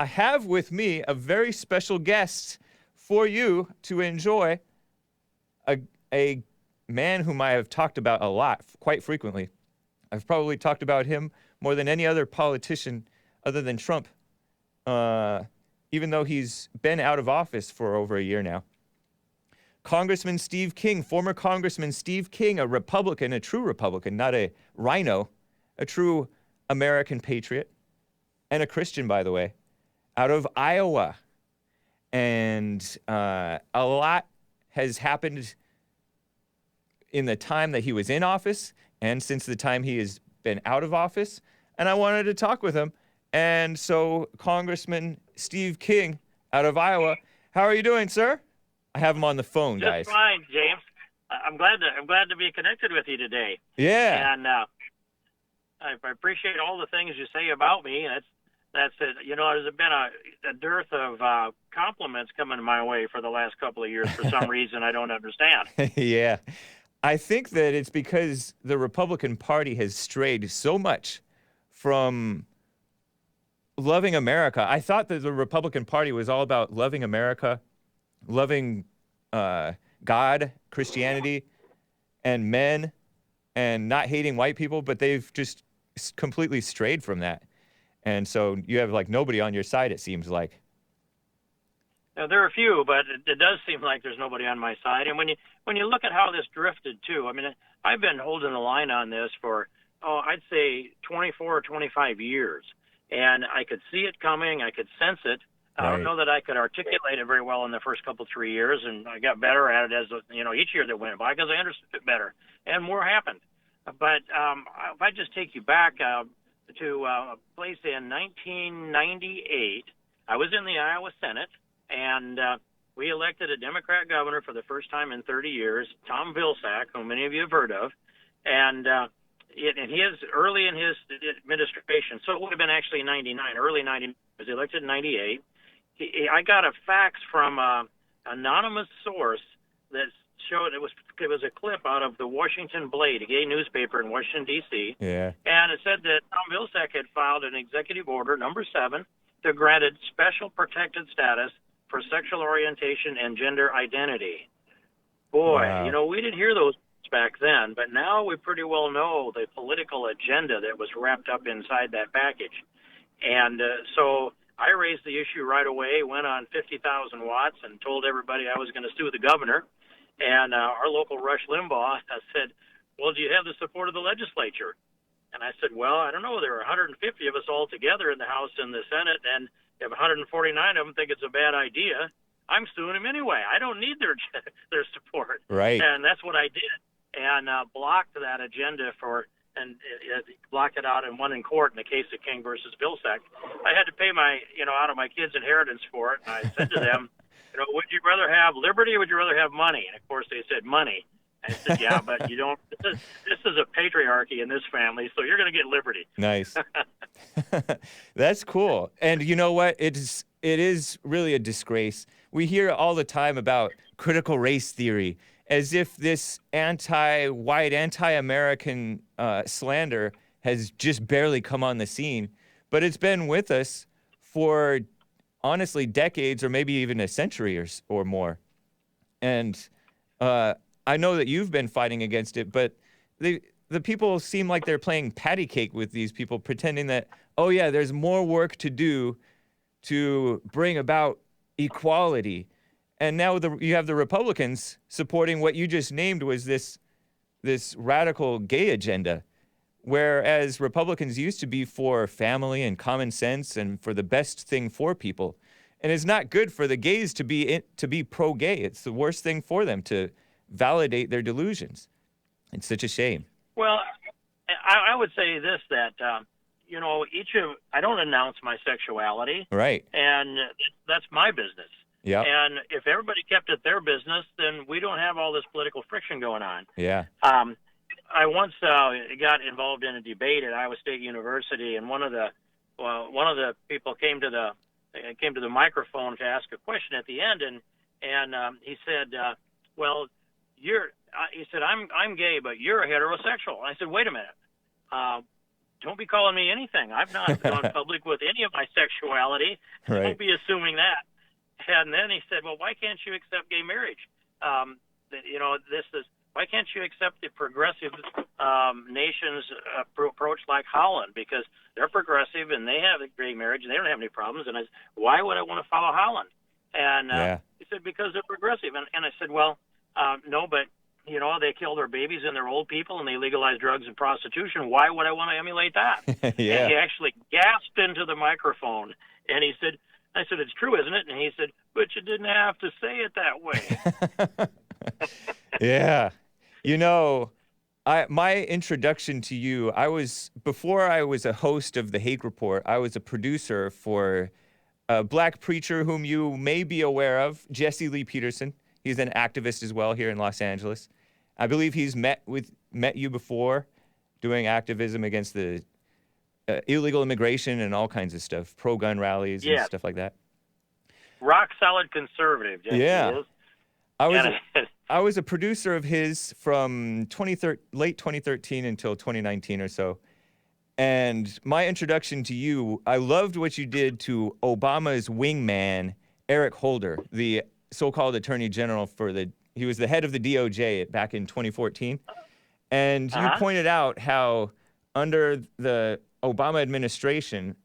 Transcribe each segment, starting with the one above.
I have with me a very special guest for you to enjoy, a man whom I have talked about a lot, quite frequently. I've probably talked about him more than any other politician other than Trump, even though he's been out of office for over a year now. Congressman Steve King, former Congressman Steve King, a Republican, a true Republican, not a RINO, a true American patriot, and a Christian, by the way, out of Iowa. And a lot has happened in the time that he was in office and since the time he has been out of office. And I wanted to talk with him. And so, Congressman Steve King out of Iowa, how are you doing, sir? I have him on the phone, guys. Just fine, James. I'm glad to be connected with you today. Yeah. And I appreciate all the things you say about me. That's it. You know, there's been a dearth of compliments coming my way for the last couple of years for some reason I don't understand. Yeah. I think that it's because the Republican Party has strayed so much from loving America. I thought that the Republican Party was all about loving America, loving God, Christianity, and men, and not hating white people, but they've just completely strayed from that. And so you have like nobody on your side, it seems like. Now, there are a few, but it does seem like there's nobody on my side. And when you look at how this drifted, too, I mean, I've been holding the line on this for, I'd say 24 or 25 years. And I could see it coming. I could sense it. I don't know that I could articulate it very well in the first couple, 3 years, and I got better at it as, each year that went by because I understood it better, and more happened. But if I just take you back to a place in 1998, I was in the Iowa Senate, and we elected a Democrat governor for the first time in 30 years, Tom Vilsack, whom many of you have heard of, and early in his administration, so it would have been actually 99, early 99, was elected in 98. I got a fax from an anonymous source that showed it was a clip out of the Washington Blade, a gay newspaper in Washington, D.C. Yeah. And it said that Tom Vilsack had filed an executive order, number 7, that granted special protected status for sexual orientation and gender identity. Boy, wow. We didn't hear those back then, but now we pretty well know the political agenda that was wrapped up inside that package. And so I raised the issue right away, went on 50,000 watts and told everybody I was going to sue the governor. And our local Rush Limbaugh said, well, do you have the support of the legislature? And I said, well, I don't know. There are 150 of us all together in the House and the Senate, and if 149 of them think it's a bad idea, I'm suing them anyway. I don't need their support. Right. And that's what I did, and blocked that agenda blocked it out and won in court in the case of King versus Vilsack. I had to pay out of my kids' inheritance for it, and I said to them, would you rather have liberty or would you rather have money? And of course they said money. I said, yeah, but you don't. This is a patriarchy in this family, so you're going to get liberty. Nice. That's cool. And you know what? It is really a disgrace. We hear all the time about critical race theory, as if this anti-white, anti-American slander has just barely come on the scene. But it's been with us for, honestly, decades or maybe even a century or more. And I know that you've been fighting against it, but the people seem like they're playing patty cake with these people, pretending that, oh yeah, there's more work to do to bring about equality. And now you have the Republicans supporting what you just named was this radical gay agenda, whereas Republicans used to be for family and common sense and for the best thing for people. And it's not good for the gays to be pro-gay. It's the worst thing for them to validate their delusions. It's such a shame. Well, I would say this, that, I don't announce my sexuality. Right. And that's my business. Yeah. And if everybody kept it their business, then we don't have all this political friction going on. Yeah. I once got involved in a debate at Iowa State University, and one of the people came to the microphone to ask a question at the end, and he said, well, he said, I'm gay, but you're a heterosexual. And I said, wait a minute. don't be calling me anything. I've not gone public with any of my sexuality. Right. Don't be assuming that. And then he said, well, why can't you accept gay marriage? Why can't you accept the progressive nations' approach like Holland? Because they're progressive and they have gay marriage and they don't have any problems. And I said, why would I want to follow Holland? And he said, because they're progressive. And I said, well, no, but, they kill their babies and their old people and they legalize drugs and prostitution. Why would I want to emulate that? Yeah. And he actually gasped into the microphone and he said, I said, it's true, isn't it? And he said, but you didn't have to say it that way. Yeah. My introduction to you, before I was a host of the Hake Report, I was a producer for a black preacher whom you may be aware of, Jesse Lee Peterson. He's an activist as well here in Los Angeles. I believe he's met you before doing activism against the illegal immigration and all kinds of stuff, pro-gun rallies and stuff like that. Rock solid conservative, Jesse is. I was a producer of his from late 2013 until 2019 or so. And my introduction to you, I loved what you did to Obama's wingman, Eric Holder, the so-called attorney general he was the head of the DOJ back in 2014. And you pointed out how under the Obama administration,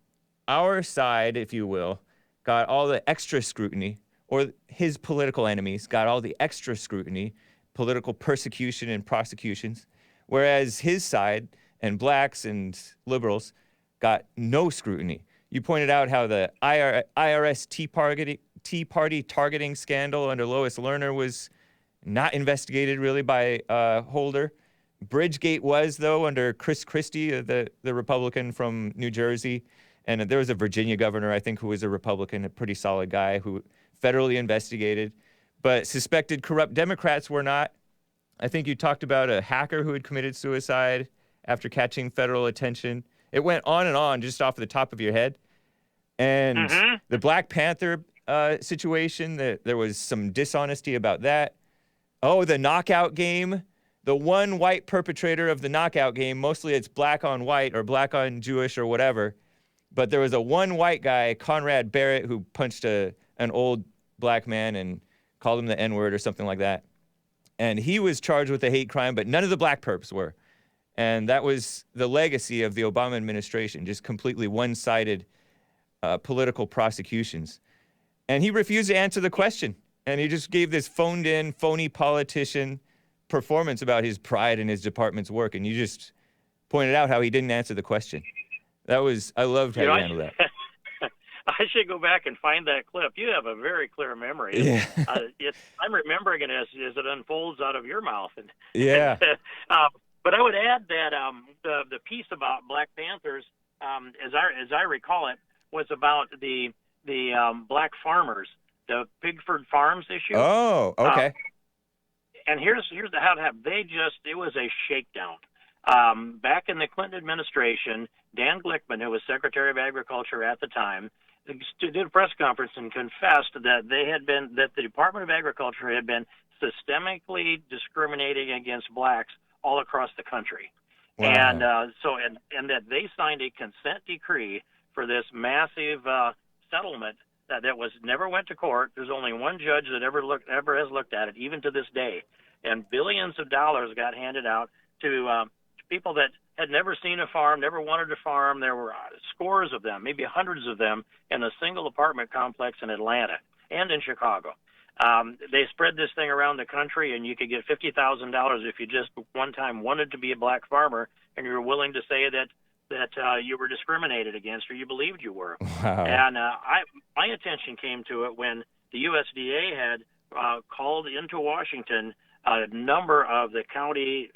our side, if you will, got all the extra scrutiny, or his political enemies got all the extra scrutiny, political persecution and prosecutions, whereas his side and blacks and liberals got no scrutiny. You pointed out how the IRS Tea Party targeting scandal under Lois Lerner was not investigated really by Holder. Bridgegate was, though, under Chris Christie, the Republican from New Jersey. And there was a Virginia governor, I think, who was a Republican, a pretty solid guy who federally investigated. But suspected corrupt Democrats were not. I think you talked about a hacker who had committed suicide after catching federal attention. It went on and on just off the top of your head. And the Black Panther situation, there was some dishonesty about that. Oh, the knockout game. The one white perpetrator of the knockout game, mostly it's black on white or black on Jewish or whatever. But there was a one white guy, Conrad Barrett, who punched an old black man and called him the N-word or something like that. And he was charged with a hate crime, but none of the black perps were. And that was the legacy of the Obama administration, just completely one-sided political prosecutions. And he refused to answer the question. And he just gave this phoned-in, phony politician performance about his pride in his department's work. And you just pointed out how he didn't answer the question. I loved how you handled that. I should go back and find that clip. You have a very clear memory. Yeah. I'm remembering it as it unfolds out of your mouth. Yeah. But I would add that the piece about Black Panthers, as I recall it, was about the black farmers, the Pigford Farms issue. Oh, okay. And here's how it happened. It was a shakedown. Back in the Clinton administration, Dan Glickman, who was Secretary of Agriculture at the time, did a press conference and confessed that the Department of Agriculture had been systemically discriminating against blacks all across the country. Wow. And that they signed a consent decree for this massive settlement that never went to court. There's only one judge that ever has looked at it, even to this day. And billions of dollars got handed out to people that had never seen a farm, never wanted to farm. There were scores of them, maybe hundreds of them, in a single apartment complex in Atlanta and in Chicago. They spread this thing around the country, and you could get $50,000 if you just one time wanted to be a black farmer and you were willing to say that you were discriminated against or you believed you were. Wow. And my attention came to it when the USDA had called into Washington a number of the county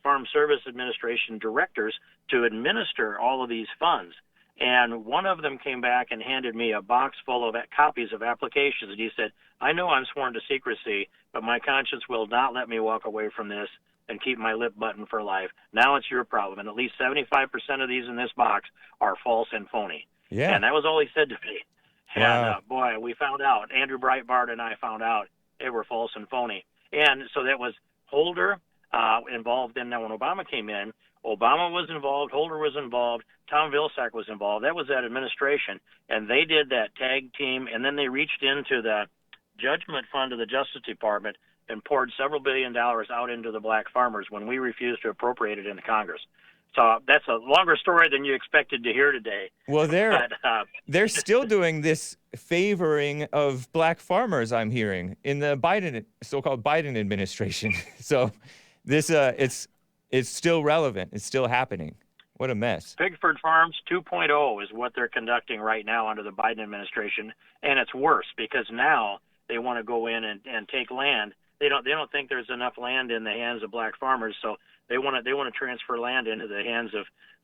Farm Service Administration directors to administer all of these funds. And one of them came back and handed me a box full of copies of applications. And he said, I know I'm sworn to secrecy, but my conscience will not let me walk away from this and keep my lip button for life. Now it's your problem. And at least 75% of these in this box are false and phony. Yeah. And that was all he said to me. Wow. And boy, we found out. Andrew Breitbart and I found out they were false and phony. And so that was Holder involved in that when Obama came in. Obama was involved, Holder was involved, Tom Vilsack was involved. That was that administration, and they did that tag team, and then they reached into the judgment fund of the Justice Department and poured several $billions out into the black farmers when we refused to appropriate it into Congress. So that's a longer story than you expected to hear today. Well, they're still doing this favoring of black farmers, I'm hearing, in the so-called Biden administration. So this it's still relevant. It's still happening. What a mess. Pigford Farms 2.0 is what they're conducting right now under the Biden administration, and it's worse because now they want to go in and take land. They don't think there's enough land in the hands of black farmers, so they want to transfer land into the hands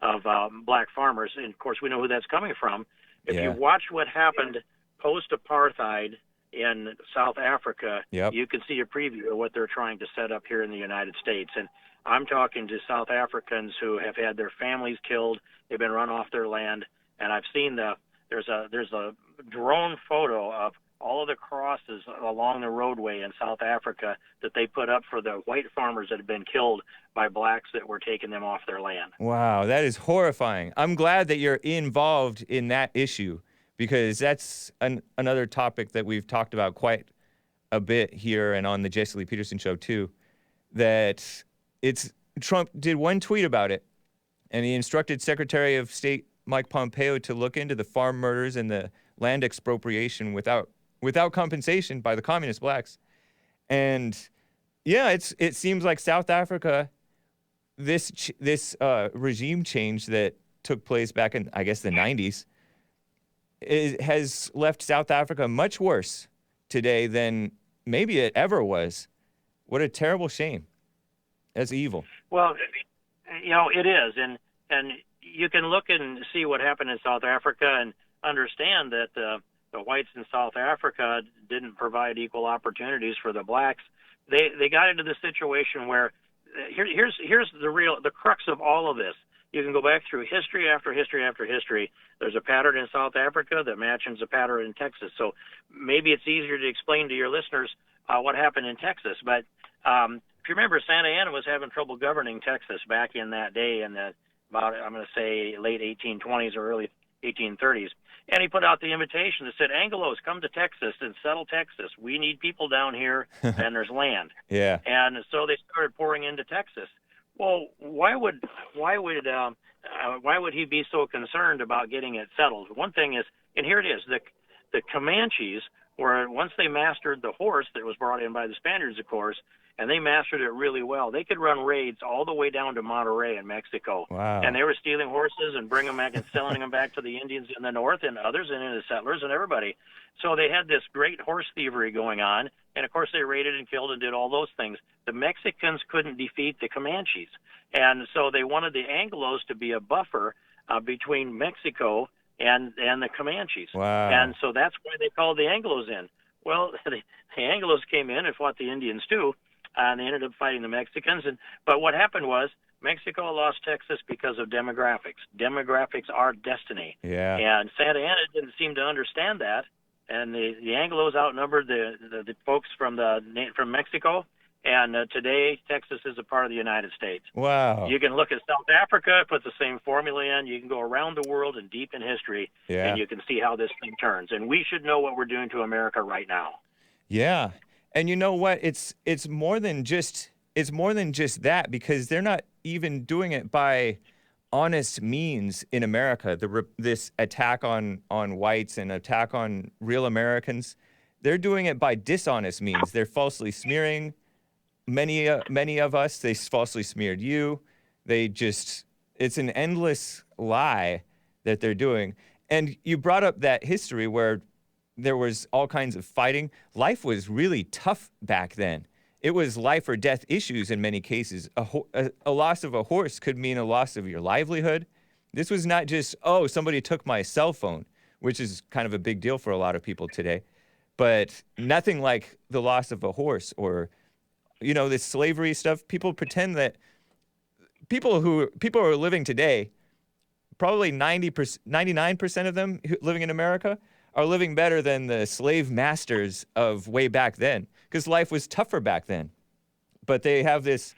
of black farmers. And of course, we know who that's coming from. If you watch what happened post-apartheid in South Africa, you can see a preview of what they're trying to set up here in the United States. And I'm talking to South Africans who have had their families killed. They've been run off their land, and I've seen there's a drone photo of all of the crosses along the roadway in South Africa that they put up for the white farmers that had been killed by blacks that were taking them off their land. Wow, that is horrifying. I'm glad that you're involved in that issue because that's another topic that we've talked about quite a bit here and on the Jesse Lee Peterson show too, that Trump did one tweet about it, and he instructed Secretary of State Mike Pompeo to look into the farm murders and the land expropriation without compensation by the communist blacks. And yeah, it seems like South Africa, this regime change that took place back in, I guess, the 90s, has left South Africa much worse today than maybe it ever was. What a terrible shame. That's evil. Well, it is, and you can look and see what happened in South Africa and understand that the whites in South Africa didn't provide equal opportunities for the blacks. They got into the situation where here's the crux of all of this. You can go back through history after history after history. There's a pattern in South Africa that matches a pattern in Texas. So maybe it's easier to explain to your listeners what happened in Texas. But if you remember, Santa Anna was having trouble governing Texas back in that day in about, I'm going to say, late 1820s or early 1830s. And he put out the invitation that said, Anglos, come to Texas and settle Texas. We need people down here, and there's land. Yeah. And so they started pouring into Texas. Well, why would he be so concerned about getting it settled? One thing is, and here it is, the Comanches were, once they mastered the horse that was brought in by the Spaniards, of course, and they mastered it really well. They could run raids all the way down to Monterrey in Mexico. Wow. And they were stealing horses and bringing them back and selling them back to the Indians in the north and others and the settlers and everybody. So they had this great horse thievery going on. And, of course, they raided and killed and did all those things. The Mexicans couldn't defeat the Comanches. And so they wanted the Anglos to be a buffer between Mexico and the Comanches. Wow. And so that's why they called the Anglos in. Well, the Anglos came in and fought the Indians, too. And they ended up fighting the Mexicans. But what happened was Mexico lost Texas because of demographics. Demographics are destiny. Yeah. And Santa Anna didn't seem to understand that. And the Anglos outnumbered the folks from Mexico. And today, Texas is a part of the United States. Wow. You can look at South Africa, put the same formula in. You can go around the world and deep in history, and you can see how this thing turns. And we should know what we're doing to America right now. Yeah. And you know what? It's more than just that, because they're not even doing it by honest means in America. This attack on whites and attack on real Americans, they're doing it by dishonest means. They're falsely smearing many of us. They falsely smeared you. It's an endless lie that they're doing. And you brought up that history where there was all kinds of fighting. Life was really tough back then. It was life or death issues in many cases. A loss of a horse could mean a loss of your livelihood. This was not just, somebody took my cell phone, which is kind of a big deal for a lot of people today. But nothing like the loss of a horse or, this slavery stuff. People pretend that people who are living today, probably 99% of them living in America, are living better than the slave masters of way back then, because life was tougher back then. But they have this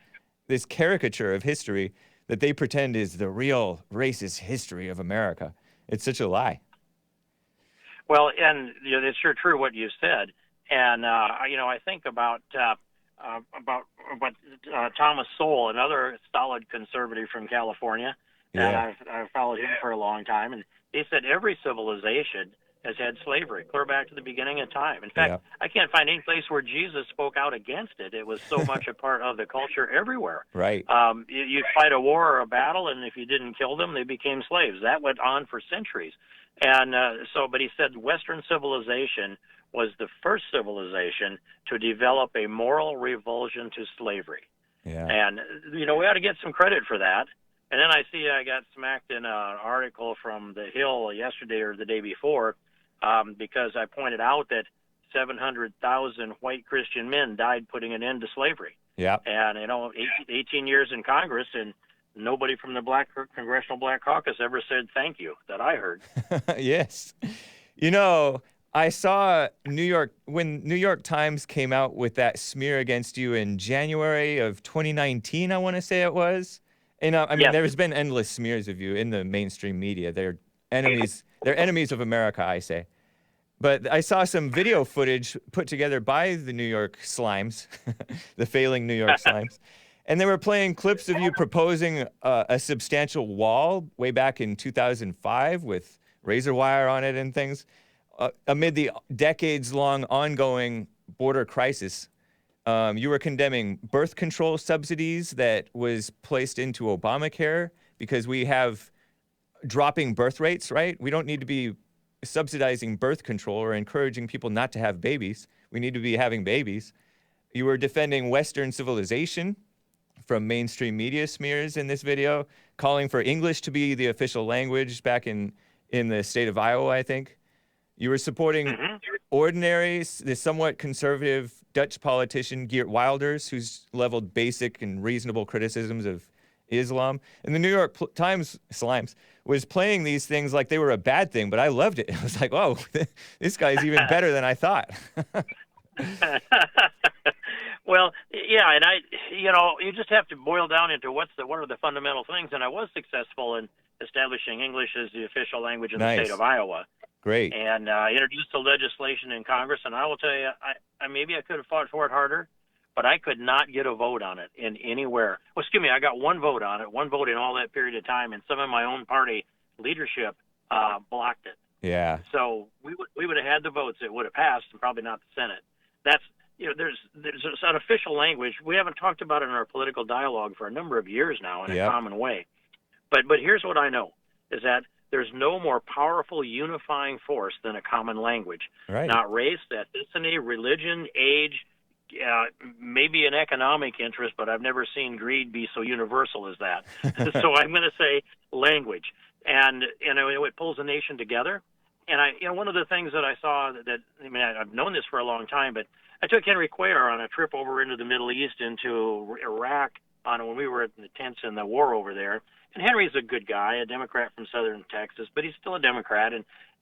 caricature of history that they pretend is the real racist history of America. It's such a lie. Well, and it's sure true what you said. And I think about what Thomas Sowell, another solid conservative from California, and Yeah. I've followed him for a long time, and he said every civilization has had slavery, clear back to the beginning of time. In fact, Yeah. I can't find any place where Jesus spoke out against it. It was so much a part of the culture everywhere. Right. You'd fight a war or a battle, and if you didn't kill them, they became slaves. That went on for centuries. And but he said Western civilization was the first civilization to develop a moral revulsion to slavery. Yeah. And, we ought to get some credit for that. And then I see I got smacked in an article from The Hill yesterday or the day before because I pointed out that 700,000 white Christian men died putting an end to slavery. Yeah. And, 18 years in Congress, and nobody from the Congressional Black Caucus ever said thank you that I heard. Yes. I saw when New York Times came out with that smear against you in January of 2019, I want to say it was. And Yes. there's been endless smears of you in the mainstream media. They're enemies. They're enemies of America, I say. But I saw some video footage put together by the New York Slimes, the failing New York Slimes. And they were playing clips of you proposing a substantial wall way back in 2005 with razor wire on it and things. Amid the decades-long ongoing border crisis, you were condemning birth control subsidies that was placed into Obamacare because we have dropping birth rates, right? We don't need to be subsidizing birth control or encouraging people not to have babies. We need to be having babies. You were defending Western civilization from mainstream media smears in this video, calling for English to be the official language back in the state of Iowa, I think. You were supporting the somewhat conservative Dutch politician Geert Wilders, who's leveled basic and reasonable criticisms of Islam. And the New York Times Slimes was playing these things like they were a bad thing, but I loved it. I was like, whoa, this guy's even better than I thought. Well, yeah, and you just have to boil down into what are the fundamental things. And I was successful in establishing English as the official language in the state of Iowa. Great. And introduced the legislation in Congress. And I will tell you, maybe I could have fought for it harder, but I could not get a vote on it in anywhere. Well, excuse me, I got one vote on it, one vote in all that period of time, and some of my own party leadership blocked it. Yeah. So we would have had the votes. It would have passed, and probably not the Senate. That's there's an official language. We haven't talked about it in our political dialogue for a number of years now in a common way. But here's what I know, is that there's no more powerful unifying force than a common language. Right. Not race, ethnicity, religion, age, maybe an economic interest, but I've never seen greed be so universal as that. So I'm going to say language. And it pulls a nation together. And one of the things that I saw I've known this for a long time, but I took Henry Cuellar on a trip over into the Middle East, into Iraq, when we were in the tents in the war over there. And Henry's a good guy, a Democrat from southern Texas, but he's still a Democrat,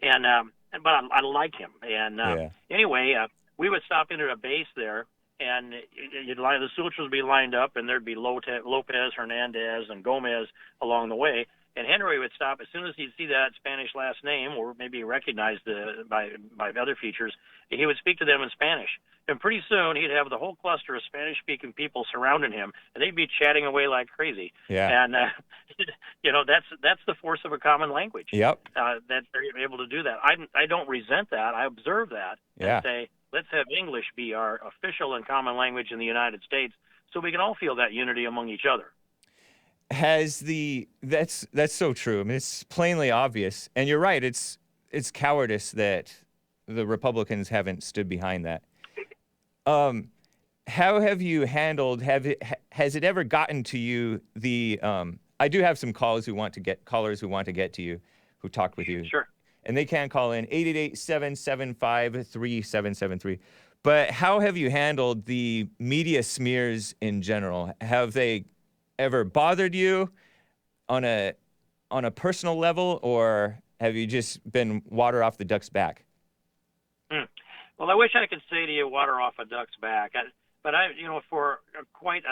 but I like him. And anyway, we would stop into a base there, and the soldiers would be lined up, and there'd be Lopez, Hernandez, and Gomez along the way. And Henry would stop as soon as he'd see that Spanish last name, or maybe recognized by other features. He would speak to them in Spanish, and pretty soon he'd have the whole cluster of Spanish-speaking people surrounding him, and they'd be chatting away like crazy. Yeah. And that's the force of a common language. Yep. That they're able to do that. I don't resent that. I observe that and say, let's have English be our official and common language in the United States, so we can all feel that unity among each other. That's so true. I mean, it's plainly obvious, and you're right. It's cowardice that the Republicans haven't stood behind that. How have you handled? Has it ever gotten to you? I do have some callers who want to get to you, who talked with you. Sure. And they can call in 888-775-3773. But how have you handled the media smears in general? Have they ever bothered you on a personal level, or have you just been water off the duck's back? Well, I wish I could say to you, water off a duck's back. But for quite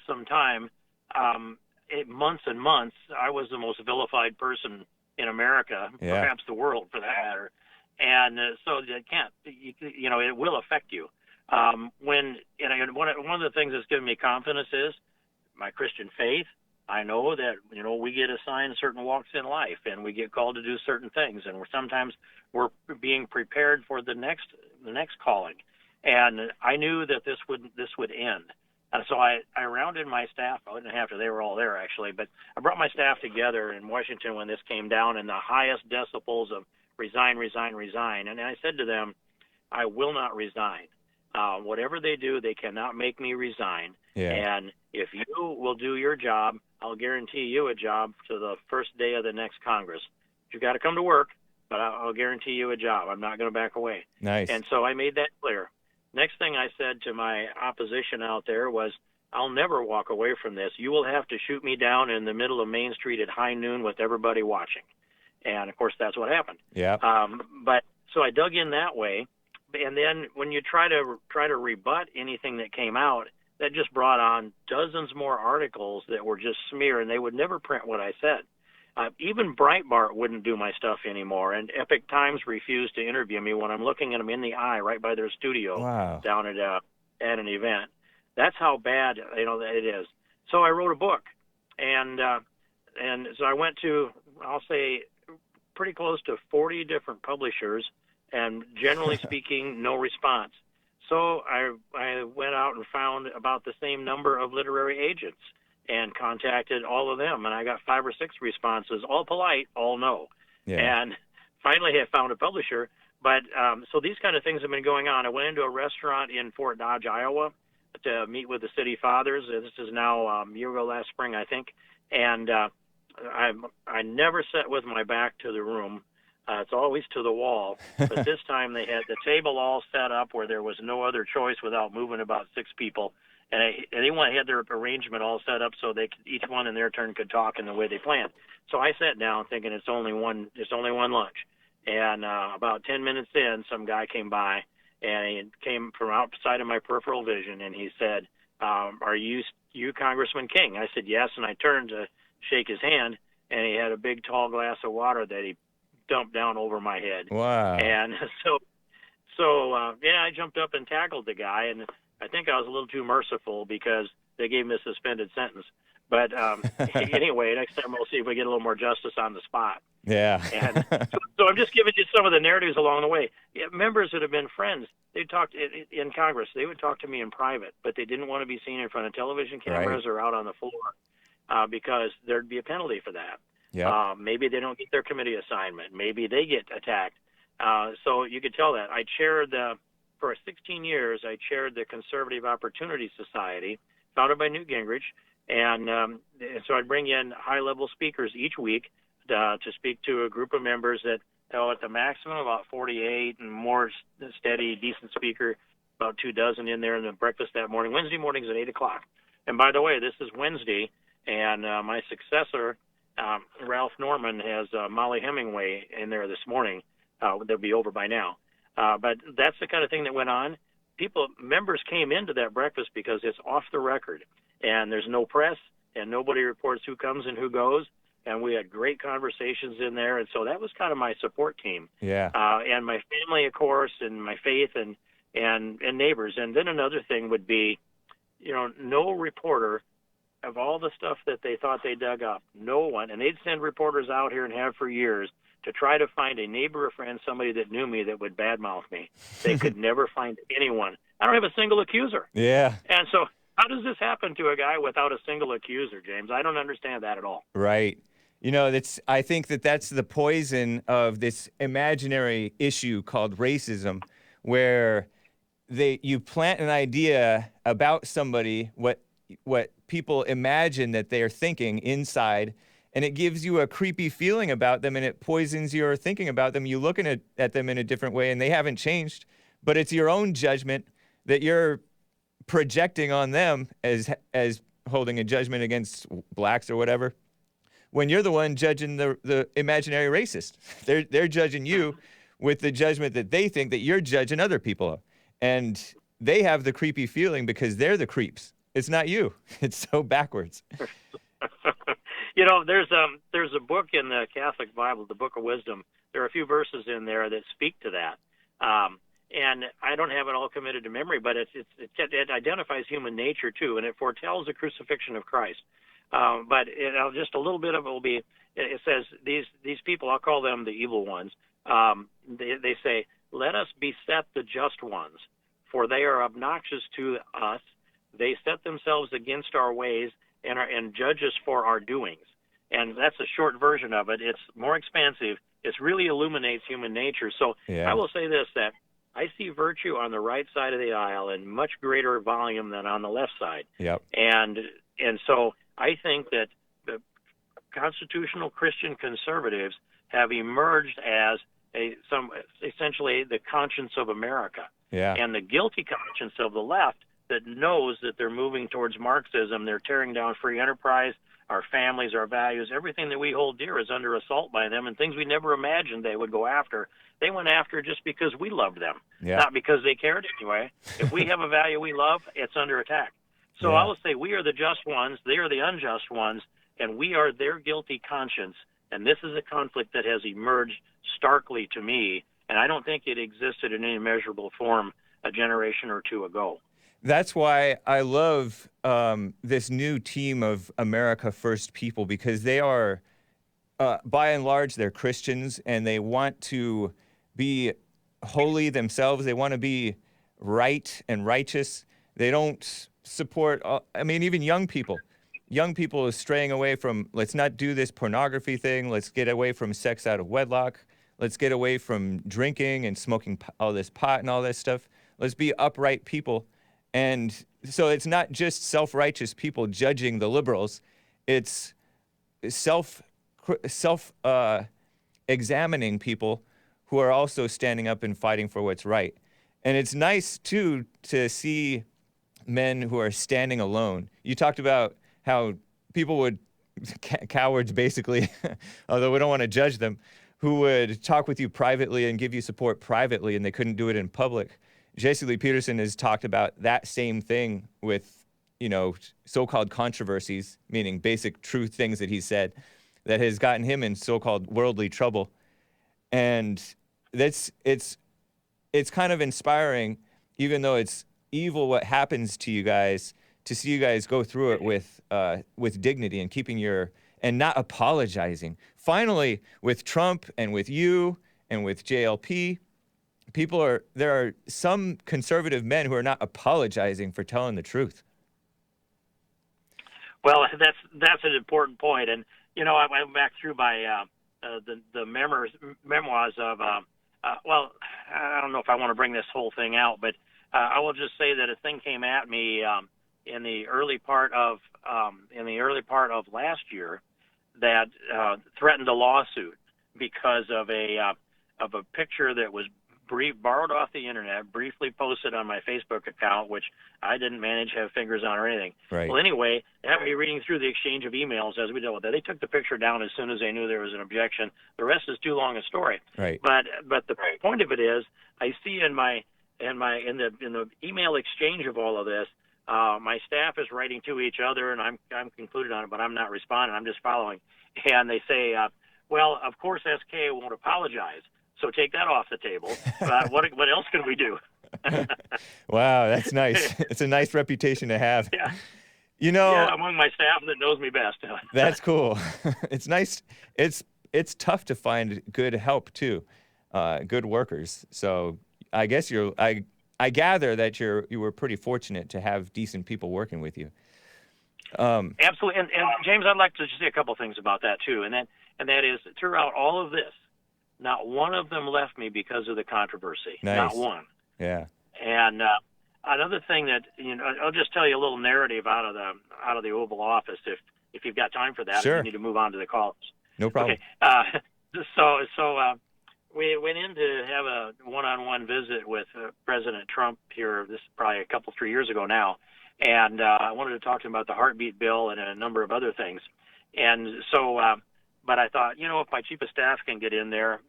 some time, months and months, I was the most vilified person in America, perhaps the world for that matter. And so it can't, it will affect you. One of the things that's given me confidence is my Christian faith. I know that, we get assigned certain walks in life and we get called to do certain things. And sometimes we're being prepared for the next calling. And I knew that this would end. And so I rounded my staff. I didn't have to. They were all there, actually. But I brought my staff together in Washington when this came down in the highest decibels of resign, resign, resign. And I said to them, I will not resign. Whatever they do, they cannot make me resign. Yeah. And if you will do your job, I'll guarantee you a job to the first day of the next Congress. You got to come to work, but I'll guarantee you a job. I'm not going to back away. Nice. And so I made that clear. Next thing I said to my opposition out there was, I'll never walk away from this. You will have to shoot me down in the middle of Main Street at high noon with everybody watching. And, of course, that's what happened. Yeah. But so I dug in that way. And then when you try to rebut anything that came out, that just brought on dozens more articles that were just smear, and they would never print what I said. Even Breitbart wouldn't do my stuff anymore, and Epic Times refused to interview me when I'm looking at them in the eye right by their studio down at an event. That's how bad that it is. So I wrote a book, and so I went to, I'll say, pretty close to 40 different publishers, and generally speaking, no response. So I went out and found about the same number of literary agents and contacted all of them, and I got 5 or 6 responses, all polite, all no. Yeah. And finally I found a publisher. But so these kind of things have been going on. I went into a restaurant in Fort Dodge, Iowa, to meet with the city fathers. This is now a year ago last spring, I think. And I never sat with my back to the room. It's always to the wall. But this time they had the table all set up where there was no other choice without moving about 6 people. And anyone had their arrangement all set up so they could, each one in their turn could talk in the way they planned. So I sat down thinking it's only one lunch. And about 10 minutes in, some guy came by, and he came from outside of my peripheral vision, and he said, are you Congressman King? I said, yes, and I turned to shake his hand, and he had a big tall glass of water that he dumped down over my head. Wow. And I jumped up and tackled the guy, and I think I was a little too merciful because they gave him a suspended sentence. But anyway, next time we'll see if we get a little more justice on the spot. Yeah. And so I'm just giving you some of the narratives along the way. Yeah, members that have been friends, they talked in Congress. They would talk to me in private, but they didn't want to be seen in front of television cameras or out on the floor because there'd be a penalty for that. Yeah. Maybe they don't get their committee assignment. Maybe they get attacked. So you could tell that. I chaired for 16 years, I chaired the Conservative Opportunity Society, founded by Newt Gingrich. And so I'd bring in high-level speakers each week to speak to a group of members that, at the maximum, about 48, and more steady, decent speaker, about 24 in there, and then breakfast that morning. Wednesday mornings at 8 o'clock. And by the way, this is Wednesday, and my successor, Ralph Norman, has Molly Hemingway in there this morning. They'll be over by now. But that's the kind of thing that went on. Members came into that breakfast because it's off the record, and there's no press, and nobody reports who comes and who goes. And we had great conversations in there, and so that was kind of my support team. Yeah. And my family, of course, and my faith, and neighbors. And then another thing would be, no reporter of all the stuff that they thought they dug up, no one, and they'd send reporters out here and have for years to try to find a neighbor, a friend, somebody that knew me that would badmouth me. They could never find anyone. I don't have a single accuser. Yeah. And so how does this happen to a guy without a single accuser, James? I don't understand that at all. Right. I think that's the poison of this imaginary issue called racism, where you plant an idea about somebody, what people imagine that they are thinking inside, and it gives you a creepy feeling about them, and it poisons your thinking about them. You look at them in a different way, and they haven't changed, but it's your own judgment that you're projecting on them as holding a judgment against blacks or whatever, when you're the one judging the imaginary racist. They're judging you with the judgment that they think that you're judging other people. And they have the creepy feeling because they're the creeps. It's not you. It's so backwards. There's a book in the Catholic Bible, the Book of Wisdom. There are a few verses in there that speak to that, and I don't have it all committed to memory, but it identifies human nature too, and it foretells the crucifixion of Christ. But just a little bit of it will be. It says these people, I'll call them the evil ones. They say, "Let us beset the just ones, for they are obnoxious to us. They set themselves against our ways and judge us for our doings." And that's a short version of it. It's more expansive. It really illuminates human nature. So Yeah. I will say this, that I see virtue on the right side of the aisle in much greater volume than on the left side. Yep. And so I think that the constitutional Christian conservatives have emerged as essentially the conscience of America. Yeah. And the guilty conscience of the left that knows that they're moving towards Marxism, they're tearing down free enterprise, our families, our values, everything that we hold dear is under assault by them, and things we never imagined they would go after. They went after just because we loved them, not because they cared anyway. If we have a value we love, it's under attack. So I will say we are the just ones, they are the unjust ones, and we are their guilty conscience. And this is a conflict that has emerged starkly to me, and I don't think it existed in any measurable form a generation or two ago. That's why I love this new team of America First people, because they are, by and large, they're Christians, and they want to be holy themselves. They want to be right and righteous. They don't support, even young people. Young people are straying away from, let's not do this pornography thing. Let's get away from sex out of wedlock. Let's get away from drinking and smoking all this pot and all this stuff. Let's be upright people. And so it's not just self-righteous people judging the liberals. It's examining people who are also standing up and fighting for what's right. And it's nice, too, to see men who are standing alone. You talked about how people would, cowards basically, although we don't want to judge them, who would talk with you privately and give you support privately, and they couldn't do it in public. Jesse Lee Peterson has talked about that same thing with, so-called controversies, meaning basic truth things that he said, that has gotten him in so-called worldly trouble. And it's kind of inspiring, even though it's evil what happens to you guys, to see you guys go through it with dignity and and not apologizing. Finally, with Trump and with you and with JLP, there are some conservative men who are not apologizing for telling the truth. Well, that's an important point. And, I went back through my the memoirs of, I don't know if I want to bring this whole thing out, but I will just say that a thing came at me in the early part of last year that threatened a lawsuit because of a picture that was borrowed off the internet, briefly posted on my Facebook account, which I didn't manage to have fingers on or anything. Right. Well, anyway, it had me reading through the exchange of emails as we dealt with it. They took the picture down as soon as they knew there was an objection. The rest is too long a story. Right. But the point of it is, I see in the email exchange of all of this, my staff is writing to each other, and I'm concluded on it, but I'm not responding. I'm just following. And they say, well, of course SK won't apologize. So take that off the table. What else can we do? Wow, that's nice. It's a nice reputation to have. Yeah. Yeah, among my staff that knows me best. That's cool. It's nice. It's tough to find good help too, good workers. So I guess I gather that you were pretty fortunate to have decent people working with you. Absolutely. And James, I'd like to just say a couple things about that too. And that is, throughout all of this, not one of them left me because of the controversy. Nice. Not one. Yeah. And another thing that I'll just tell you a little narrative out of the Oval Office if you've got time for that. Sure. If you need to move on to the calls. No problem. Okay. So we went in to have a one-on-one visit with President Trump here. This is probably 3 years ago now, and I wanted to talk to him about the heartbeat bill and a number of other things. And so. But I thought, if my chief of staff can get in there,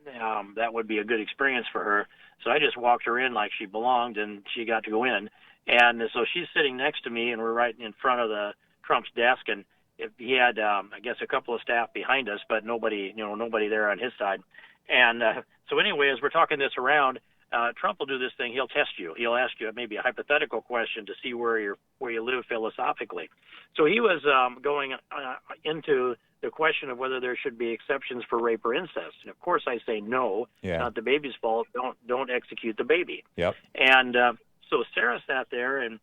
that would be a good experience for her. So I just walked her in like she belonged, and she got to go in. And so she's sitting next to me, and we're right in front of Trump's desk. And if he had, I guess, a couple of staff behind us, but nobody there on his side. And so anyway, as we're talking this around, Trump will do this thing. He'll test you. He'll ask you maybe a hypothetical question to see where you live philosophically. So he was going into the question of whether there should be exceptions for rape or incest. And of course, I say no. Yeah. It's not the baby's fault. Don't execute the baby. Yep. And so Sarah sat there, and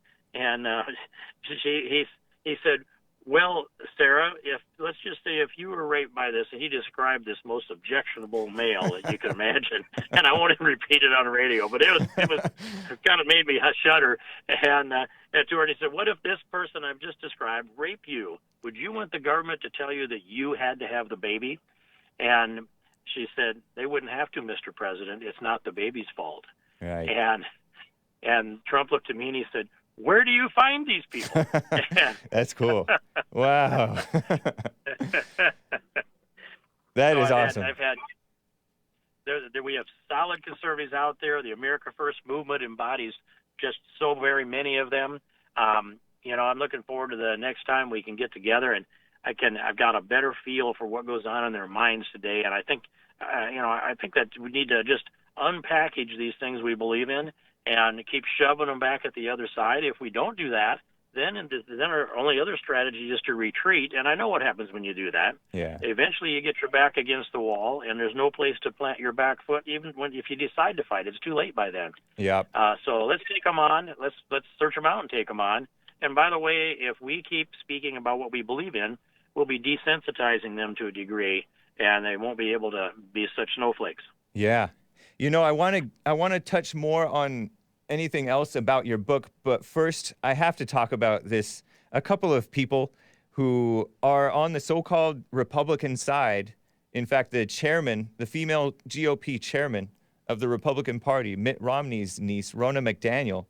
he said, well, Sarah, let's just say if you were raped by this, and he described this most objectionable male that you can imagine, and I won't even repeat it on the radio, but it kind of made me shudder. And to her, he said, what if this person I've just described raped you? Would you want the government to tell you that you had to have the baby? And she said, they wouldn't have to, Mr. President. It's not the baby's fault. Right. And Trump looked at me and he said, where do you find these people? That's cool. Wow. That is awesome. We have solid conservatives out there. The America First movement embodies just so very many of them. I'm looking forward to the next time we can get together, and I've got a better feel for what goes on in their minds today. And I think, I think that we need to just unpackage these things we believe in and keep shoving them back at the other side. If we don't do that, then our only other strategy is to retreat. And I know what happens when you do that. Yeah. Eventually, you get your back against the wall, and there's no place to plant your back foot. Even if you decide to fight, it's too late by then. Yep. So let's take them on. Let's search them out and take them on. And by the way, if we keep speaking about what we believe in, we'll be desensitizing them to a degree, and they won't be able to be such snowflakes. Yeah. I want to touch more on anything else about your book, but first I have to talk about a couple of people who are on the so-called Republican side. In fact, the female GOP chairman of the Republican Party, Mitt Romney's niece, Ronna McDaniel,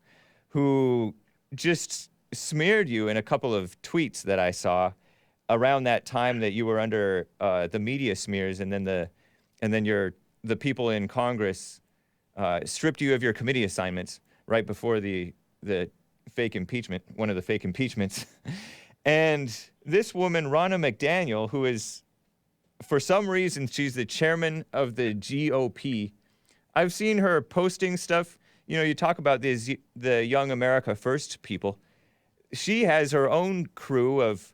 who just smeared you in a couple of tweets that I saw around that time that you were under the media smears, and then the people in Congress stripped you of your committee assignments right before the fake impeachment, one of the fake impeachments. And this woman, Ronna McDaniel, who is, for some reason, she's the chairman of the GOP. I've seen her posting stuff. You talk about the Young America First people. She has her own crew of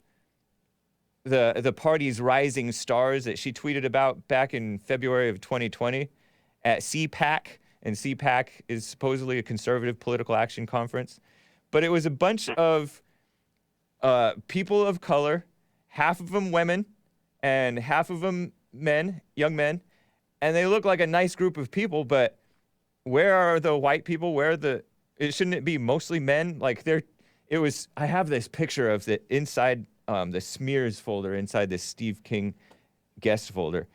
the party's rising stars that she tweeted about back in February of 2020 at CPAC, and CPAC is supposedly a conservative political action conference. But it was a bunch of people of color, half of them women, and half of them men, young men, and they look like a nice group of people, but where are the white people? Shouldn't it be mostly men? I have this picture of the inside, the smears folder inside the Steve King guest folder.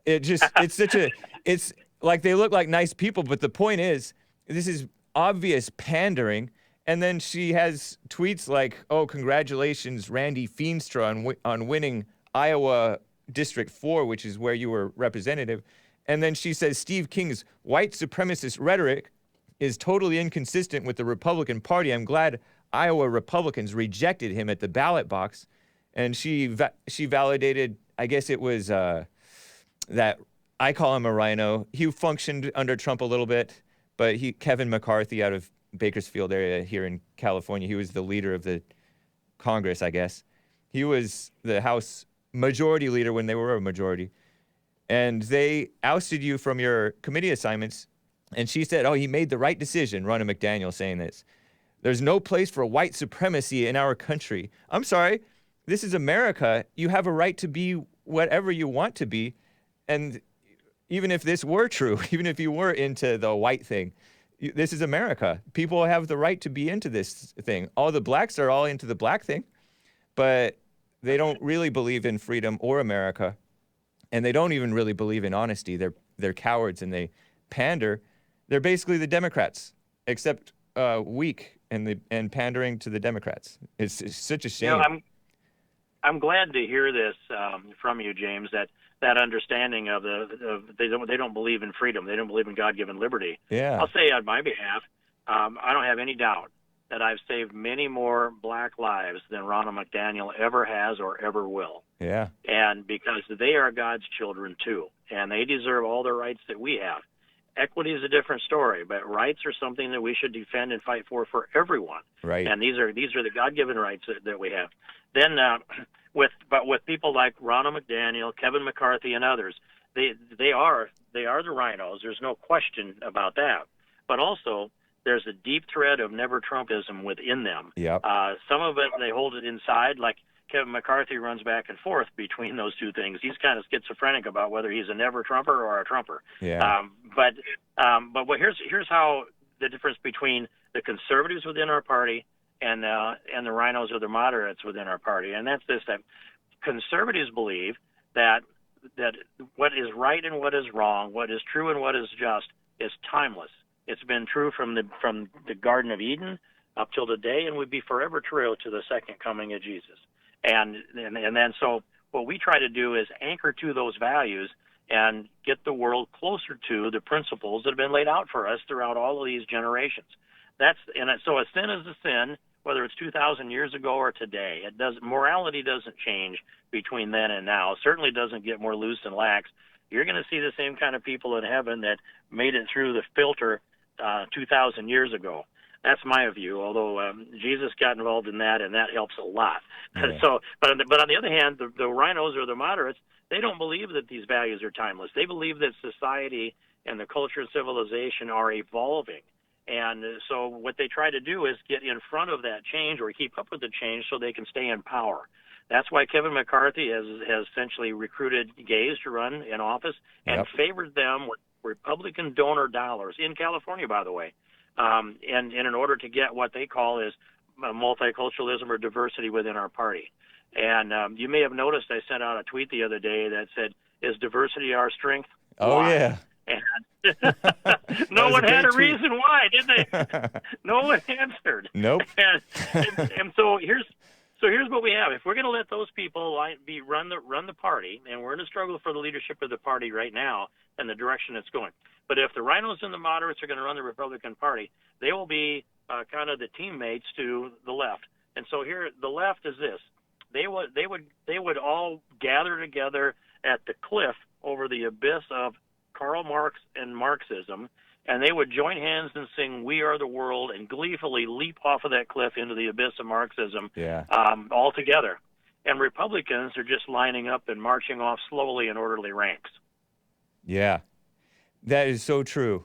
It's like they look like nice people, but the point is, this is obvious pandering. And then she has tweets like, oh, congratulations, Randy Feenstra on winning Iowa District 4, which is where you were representative. And then she says Steve King's white supremacist rhetoric is totally inconsistent with the Republican Party. I'm glad Iowa Republicans rejected him at the ballot box. And she validated, I guess it was that I call him a RINO. He functioned under Trump a little bit, but Kevin McCarthy out of Bakersfield area here in California, he was the leader of the Congress, I guess. He was the House majority leader when they were a majority. And they ousted you from your committee assignments. And she said, oh, he made the right decision, Ronna McDaniel saying this. There's no place for white supremacy in our country. I'm sorry, this is America. You have a right to be whatever you want to be. And even if this were true, even if you were into the white thing, this is America. People have the right to be into this thing. All the blacks are all into the black thing, but they don't really believe in freedom or America, and they don't even really believe in honesty. They're cowards and they pander. They're basically the Democrats, except weak and pandering to the Democrats. It's such a shame. I'm glad to hear this from you, James. That understanding of they don't believe in freedom. They don't believe in God-given liberty. Yeah. I'll say on my behalf, I don't have any doubt that I've saved many more black lives than Ronna McDaniel ever has or ever will. Yeah. And because they are God's children too, and they deserve all the rights that we have. Equity is a different story, but rights are something that we should defend and fight for everyone. Right. And these are the God-given rights that we have. Then with people like Ronna McDaniel, Kevin McCarthy, and others, they are the RINOs. There's no question about that. But also, there's a deep thread of never Trumpism within them. Yep. Some of it, they hold it inside, like Kevin McCarthy runs back and forth between those two things. He's kind of schizophrenic about whether he's a never Trumper or a Trumper. Yeah. But here's how the difference between the conservatives within our party and the RINOs or the moderates within our party, and that's this: that conservatives believe that what is right and what is wrong, what is true and what is just, is timeless. It's been true from the Garden of Eden up till today, and would be forever true to the second coming of Jesus. And then so what we try to do is anchor to those values and get the world closer to the principles that have been laid out for us throughout all of these generations. So a sin is a sin, whether it's 2,000 years ago or today. Morality doesn't change between then and now. It certainly doesn't get more loose and lax. You're going to see the same kind of people in heaven that made it through the filter 2,000 years ago. That's my view, although Jesus got involved in that, and that helps a lot. Yeah. But on the other hand, the RINOs or the moderates, they don't believe that these values are timeless. They believe that society and the culture and civilization are evolving. And so what they try to do is get in front of that change or keep up with the change so they can stay in power. That's why Kevin McCarthy has essentially recruited gays to run in office and favored them with Republican donor dollars in California, by the way, and in order to get what they call is multiculturalism or diversity within our party. And you may have noticed I sent out a tweet the other day that said, "Is diversity our strength?" Oh, why? yeah. And no one had a reason why, did they? No one answered. Nope. And so here's what we have. If we're going to let those people run the party, and we're in a struggle for the leadership of the party right now and the direction it's going. But if the RINOs and the moderates are going to run the Republican Party, they will be kind of the teammates to the left. And so here, the left is this: they would all gather together at the cliff over the abyss of Karl Marx and Marxism, and they would join hands and sing "We Are the World" and gleefully leap off of that cliff into the abyss of Marxism all together. And Republicans are just lining up and marching off slowly in orderly ranks. Yeah, that is so true.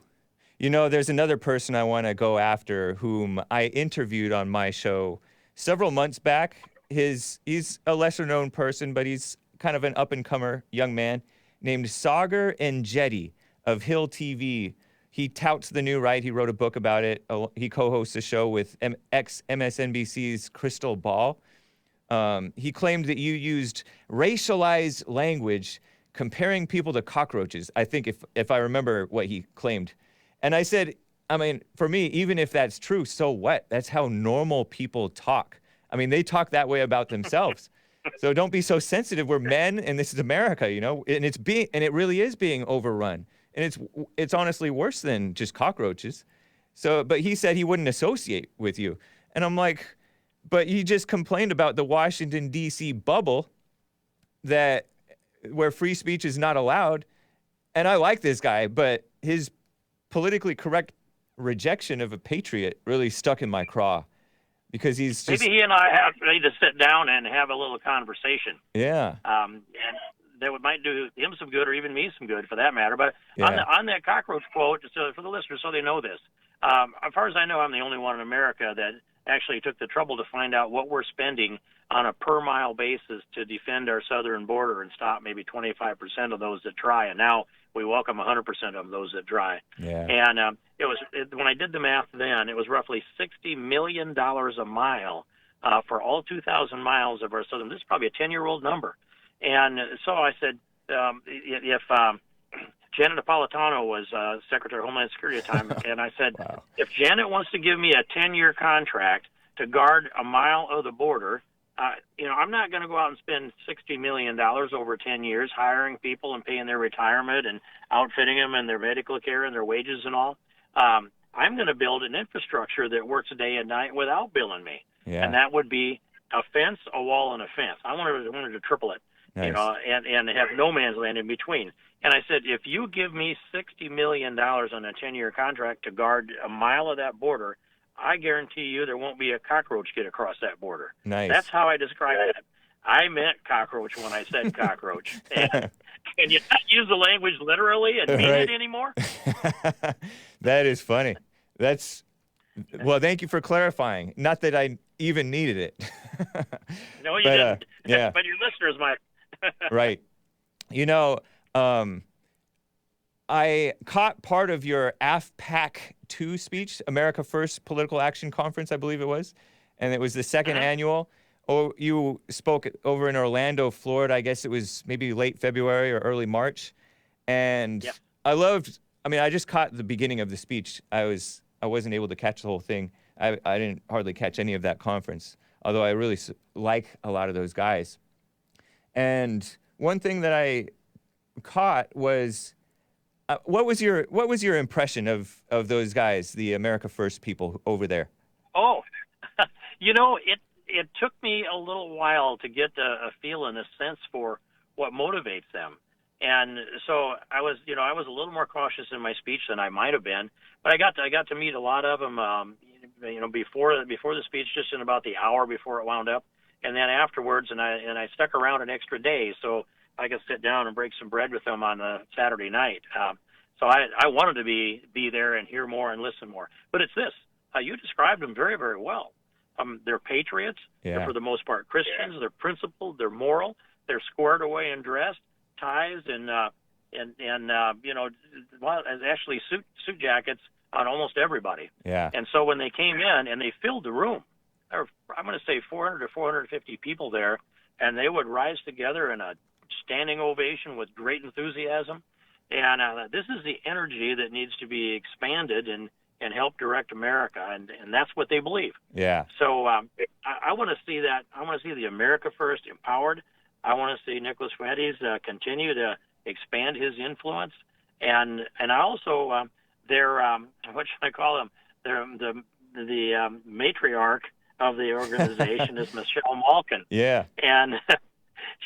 You know, there's another person I want to go after whom I interviewed on my show several months back. He's a lesser-known person, but he's kind of an up-and-comer young man named Saagar Enjeti of Hill TV. He touts the new right. He wrote a book about it. He co-hosts a show with ex-MSNBC's Crystal Ball. He claimed that you used racialized language comparing people to cockroaches, I think, if I remember what he claimed. And I said, I mean, for me, even if that's true, so what? That's how normal people talk. I mean, they talk that way about themselves. So don't be so sensitive. We're men, and this is America, you know, and it really is being overrun. And it's honestly worse than just cockroaches. So, but he said he wouldn't associate with you. And I'm like, but he just complained about the Washington, D.C. bubble where free speech is not allowed. And I like this guy, but his politically correct rejection of a patriot really stuck in my craw. Because he's just... Maybe he and I need to sit down and have a little conversation. Yeah. And that might do him some good, or even me some good, for that matter. But on that cockroach quote, so for the listeners, so they know this, as far as I know, I'm the only one in America that actually took the trouble to find out what we're spending on a per-mile basis to defend our southern border and stop maybe 25% of those that try. And now we welcome 100% of those that try. Yeah. And when I did the math then, it was roughly $60 million a mile for all 2,000 miles of our southern. This is probably a 10-year-old number. And so I said, if Janet Napolitano was Secretary of Homeland Security at the time, and I said, wow. If Janet wants to give me a 10-year contract to guard a mile of the border, I'm not going to go out and spend $60 million over 10 years hiring people and paying their retirement and outfitting them and their medical care and their wages and all. I'm going to build an infrastructure that works day and night without billing me. Yeah. And that would be a fence, a wall, and a fence. I wanted to triple it, Nice. and have no man's land in between. And I said, if you give me $60 million on a 10-year contract to guard a mile of that border, I guarantee you there won't be a cockroach get across that border. Nice. That's how I described it. I meant cockroach when I said cockroach. And can you not use the language literally and mean it anymore? That is funny. Well, thank you for clarifying. Not that I even needed it. No, you didn't. Yeah. But your listeners might. Right. I caught part of your AFPAC 2 speech, America First Political Action Conference, I believe it was. And it was the second annual. Oh, you spoke over in Orlando, Florida. I guess it was maybe late February or early March. And I just caught the beginning of the speech. I wasn't able to catch the whole thing. I didn't hardly catch any of that conference, although I really like a lot of those guys. And one thing that I caught was, what was your impression of those guys, the America First people over there? Oh, it took me a little while to get a feel and a sense for what motivates them. And so I was a little more cautious in my speech than I might have been, but I got to meet a lot of them, before the speech, just in about the hour before it wound up, and then afterwards, and I stuck around an extra day so I could sit down and break some bread with them on a Saturday night. So I wanted to be there and hear more and listen more. But it's this: you described them very, very well. They're patriots. Yeah. They're for the most part Christians. They're principled. They're moral. They're squared away and dressed, ties and actually suit jackets on almost everybody. Yeah. And so when they came in and they filled the room, there were, I'm going to say 400 to 450 people there, and they would rise together in a standing ovation with great enthusiasm. And this is the energy that needs to be expanded and help direct America, and that's what they believe. Yeah. So I want to see that. I want to see the America First empowered. I want to see Nicholas Fuentes continue to expand his influence, and I also their what should I call them? The matriarch of the organization is Michelle Malkin. Yeah. And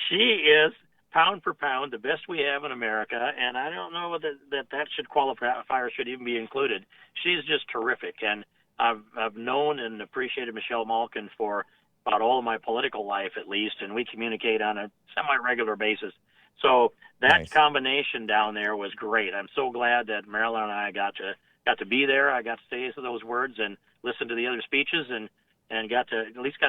she is pound for pound the best we have in America, and I don't know that should qualify or should even be included. She's just terrific, and I've known and appreciated Michelle Malkin for about all of my political life, at least, and we communicate on a semi-regular basis. So that combination down there was great. I'm so glad that Marilyn and I got to be there. I got to say those words and listen to the other speeches, and got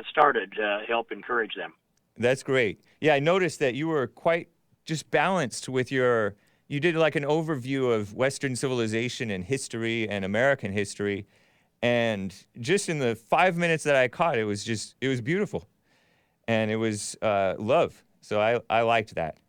started to help encourage them. That's great. Yeah, I noticed that you were quite just balanced with you did like an overview of Western civilization and history and American history. And just in the 5 minutes that I caught, it was beautiful. And it was love. So I liked that.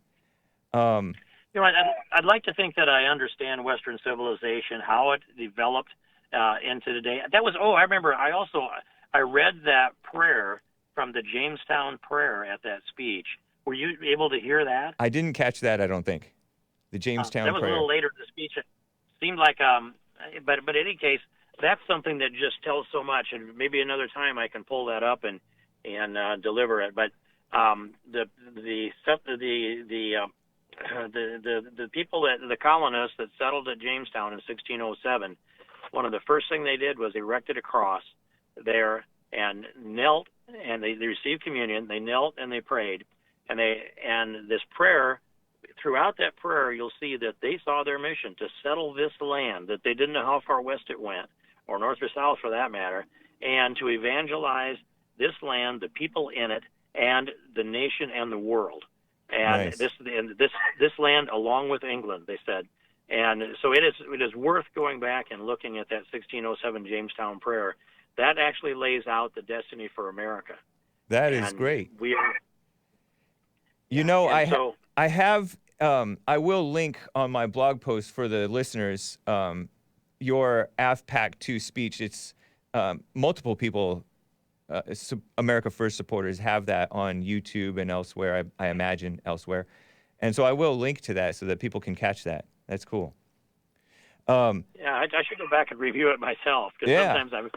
I'd like to think that I understand Western civilization, how it developed into today. I remember I read that prayer from the Jamestown prayer at that speech. Were you able to hear that? I didn't catch that, I don't think. The Jamestown prayer. That was a little later in the speech. It seemed like, but in any case, that's something that just tells so much. And maybe another time I can pull that up and deliver it. But the people the colonists that settled at Jamestown in 1607, one of the first thing they did was erected a cross there and knelt, and they received communion. They knelt and they prayed, and this prayer, throughout that prayer, you'll see that they saw their mission to settle this land, that they didn't know how far west it went, or north or south for that matter, and to evangelize this land, the people in it, and the nation and the world. And this land along with England, they said. And so it is worth going back and looking at that 1607 Jamestown prayer. That actually lays out the destiny for America. That is great. We are. I will link on my blog post for the listeners your AFPAC 2 speech. It's multiple people, America First supporters, have that on YouTube and elsewhere, I imagine elsewhere. And so I will link to that so that people can catch that. That's cool. Yeah, I should go back and review it myself because Yeah. sometimes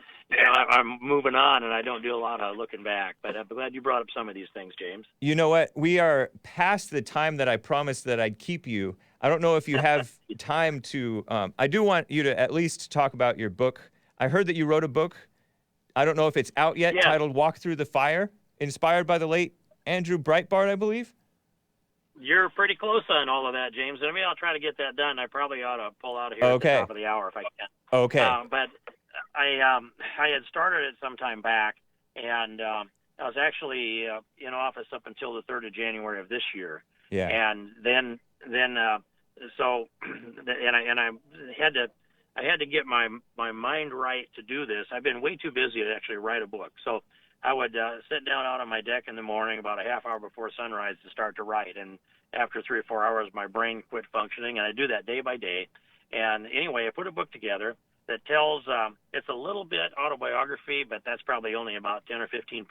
I'm moving on and I don't do a lot of looking back. But I'm glad you brought up some of these things, James. You know what? We are past the time that I promised that I'd keep you. I don't know if you have time to. I do want you to at least talk about your book. I heard that you wrote a book. I don't know if it's out yet, Yes. titled Walk Through the Fire, inspired by the late Andrew Breitbart, I believe. You're pretty close on all of that, James. I mean, I'll try to get that done. I probably ought to pull out of here Okay. at the top of the hour if I can. Okay. But I had started it some time back, and I was actually in office up until the 3rd of January of this year. Yeah. And then so I had to get my mind right to do this. I've been way too busy to actually write a book. So I would sit down out on my deck in the morning about a half hour before sunrise to start to write. And after 3 or 4 hours, my brain quit functioning, and I do that day by day. And anyway, I put a book together that tells, it's a little bit autobiography, but that's probably only about 10 or 15%.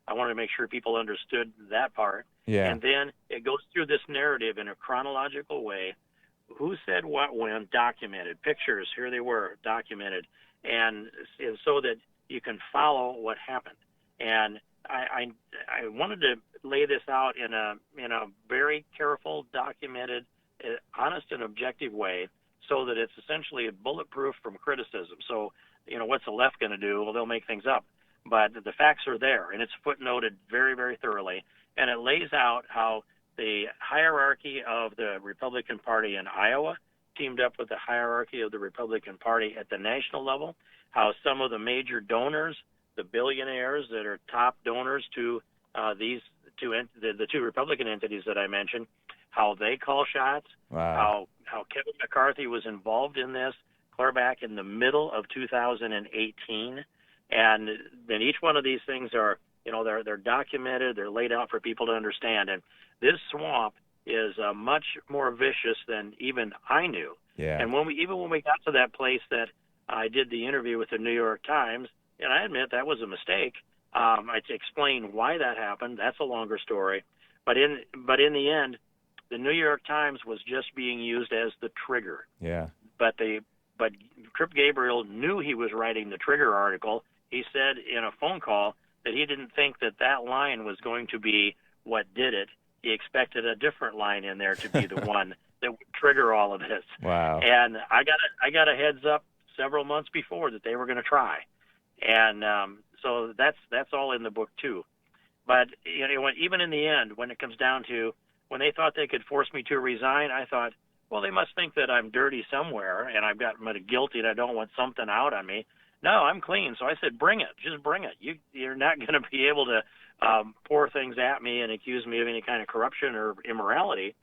I wanted to make sure people understood that part. Yeah. And then it goes through this narrative in a chronological way. Who said what when, documented. Pictures, here they were, documented. And so that you can follow what happened. And I wanted to lay this out in a very careful, documented, honest and objective way, so that it's essentially bulletproof from criticism. So, what's the left going to do? Well, they'll make things up. But the facts are there, and it's footnoted very, very thoroughly. And it lays out how the hierarchy of the Republican Party in Iowa teamed up with the hierarchy of the Republican Party at the national level, how some of the major donors, the billionaires that are top donors to the two Republican entities that I mentioned, how they call shots, Wow. how Kevin McCarthy was involved in this clear back in the middle of 2018. And then each one of these things are, they're documented, they're laid out for people to understand. And this swamp is much more vicious than even I knew. Yeah. And when we got to that place that I did the interview with the New York Times, and I admit that was a mistake. I explained why that happened. That's a longer story. But in the end, the New York Times was just being used as the trigger. Yeah. But Trip Gabriel knew he was writing the trigger article. He said in a phone call that he didn't think that line was going to be what did it. He expected a different line in there to be the one that would trigger all of this. Wow. And I got a heads up several months before that they were going to try. And so that's all in the book too. But even in the end, when it comes down to when they thought they could force me to resign, I thought, well, they must think that I'm dirty somewhere and I've got guilty and I don't want something out on me. No, I'm clean. So I said, bring it. Just bring it. You're not going to be able to pour things at me and accuse me of any kind of corruption or immorality.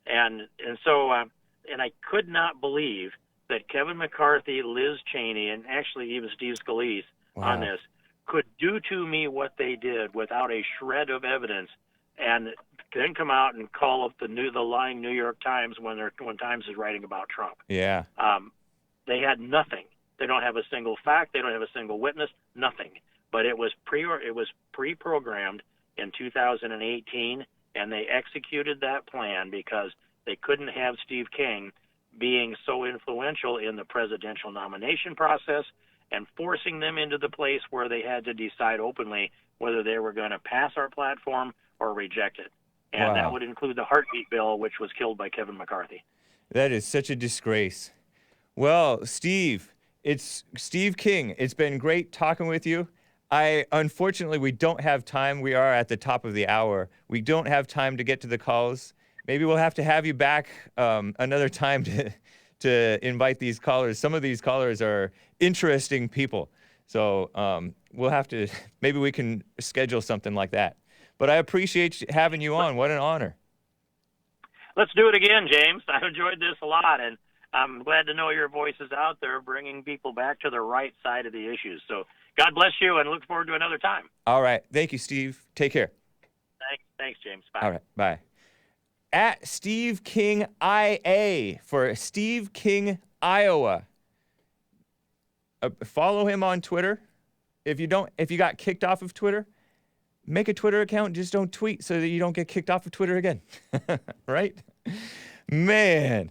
And so and I could not believe that Kevin McCarthy, Liz Cheney, and actually even Steve Scalise on this could do to me what they did without a shred of evidence, and then come out and call up the lying New York Times when Times is writing about Trump. Yeah. They had nothing. They don't have a single fact. They don't have a single witness. Nothing. But it was pre-programmed in 2018, and they executed that plan because they couldn't have Steve King being so influential in the presidential nomination process and forcing them into the place where they had to decide openly whether they were going to pass our platform or reject it. And that would include the heartbeat bill, which was killed by Kevin McCarthy. That is such a disgrace. Well, Steve, it's Steve King. It's been great talking with you. Unfortunately, we don't have time. We are at the top of the hour. We don't have time to get to the calls. Maybe we'll have to have you back another time to invite these callers. Some of these callers are interesting people. So we'll have to, maybe we can schedule something like that. But I appreciate having you on. What an honor. Let's do it again, James. I enjoyed this a lot, and I'm glad to know your voice is out there bringing people back to the right side of the issues. So God bless you, and look forward to another time. All right. Thank you, Steve. Take care. Thanks, James. Bye. All right. Bye. At Steve King IA for Steve King, Iowa. Follow him on Twitter. If you got kicked off of Twitter, make a Twitter account. Just don't tweet so that you don't get kicked off of Twitter again. Right? Man.